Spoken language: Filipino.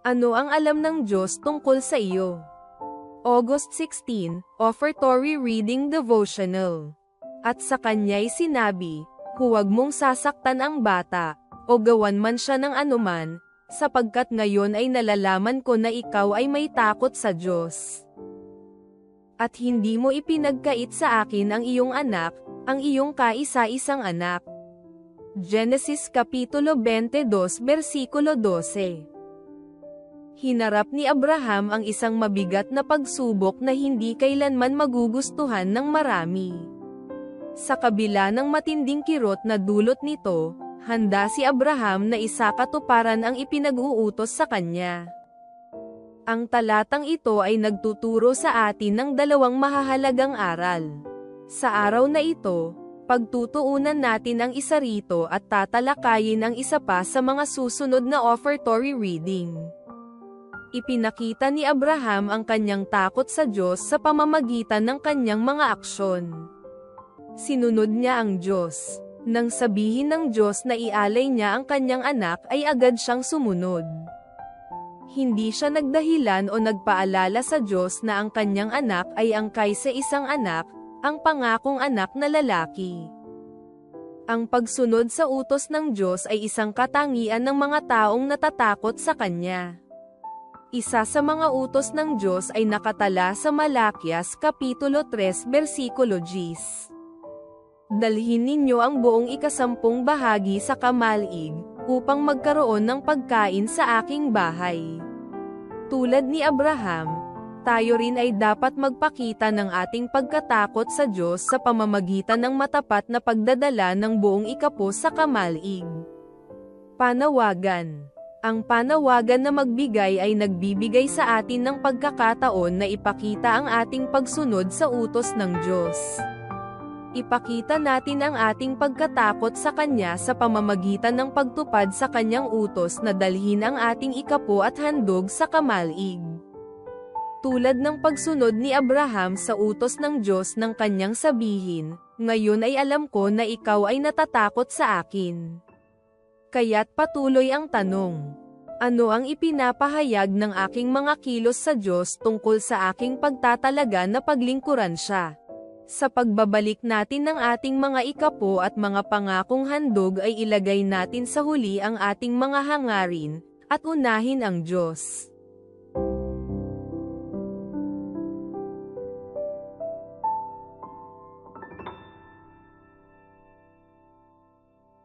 Ano ang alam ng Diyos tungkol sa iyo? August 16, Offertory Reading Devotional. At sa kanya'y sinabi, huwag mong sasaktan ang bata, o gawan man siya ng anuman, sapagkat ngayon ay nalalaman ko na ikaw ay may takot sa Diyos. At hindi mo ipinagkait sa akin ang iyong anak, ang iyong kaisa-isang anak. Genesis Kapitulo 22 Versikulo 12. Hinarap ni Abraham ang isang mabigat na pagsubok na hindi kailanman magugustuhan ng marami. Sa kabila ng matinding kirot na dulot nito, handa si Abraham na isakatuparan ang ipinag-uutos sa kanya. Ang talatang ito ay nagtuturo sa atin ng dalawang mahahalagang aral. Sa araw na ito, pagtutuunan natin ang isa rito at tatalakayin ang isa pa sa mga susunod na offertory reading. Ipinakita ni Abraham ang kanyang takot sa Diyos sa pamamagitan ng kanyang mga aksyon. Sinunod niya ang Diyos. Nang sabihin ng Diyos na ialay niya ang kanyang anak ay agad siyang sumunod. Hindi siya nagdahilan o nagpaalala sa Diyos na ang kanyang anak ay ang kaisa-isang anak, ang pangakong anak na lalaki. Ang pagsunod sa utos ng Diyos ay isang katangian ng mga taong natatakot sa Kanya. Isa sa mga utos ng Diyos ay nakatala sa Malakias Kapitulo 3 Versikulo 10. Dalhin ninyo ang buong ikasampung bahagi sa kamalig, upang magkaroon ng pagkain sa aking bahay. Tulad ni Abraham, tayo rin ay dapat magpakita ng ating pagkatakot sa Diyos sa pamamagitan ng matapat na pagdadala ng buong ikapo sa kamalig. Panawagan. Ang panawagan na magbigay ay nagbibigay sa atin ng pagkakataon na ipakita ang ating pagsunod sa utos ng Diyos. Ipakita natin ang ating pagkatakot sa Kanya sa pamamagitan ng pagtupad sa Kanyang utos na dalhin ang ating ikapo at handog sa kamalig. Tulad ng pagsunod ni Abraham sa utos ng Diyos ng kanyang sabihin, ngayon ay alam ko na ikaw ay natatakot sa akin. Kaya't patuloy ang tanong, ano ang ipinapahayag ng aking mga kilos sa Diyos tungkol sa aking pagtatalaga na paglingkuran siya? Sa pagbabalik natin ng ating mga ikapo at mga pangakong handog ay ilagay natin sa huli ang ating mga hangarin, at unahin ang Diyos.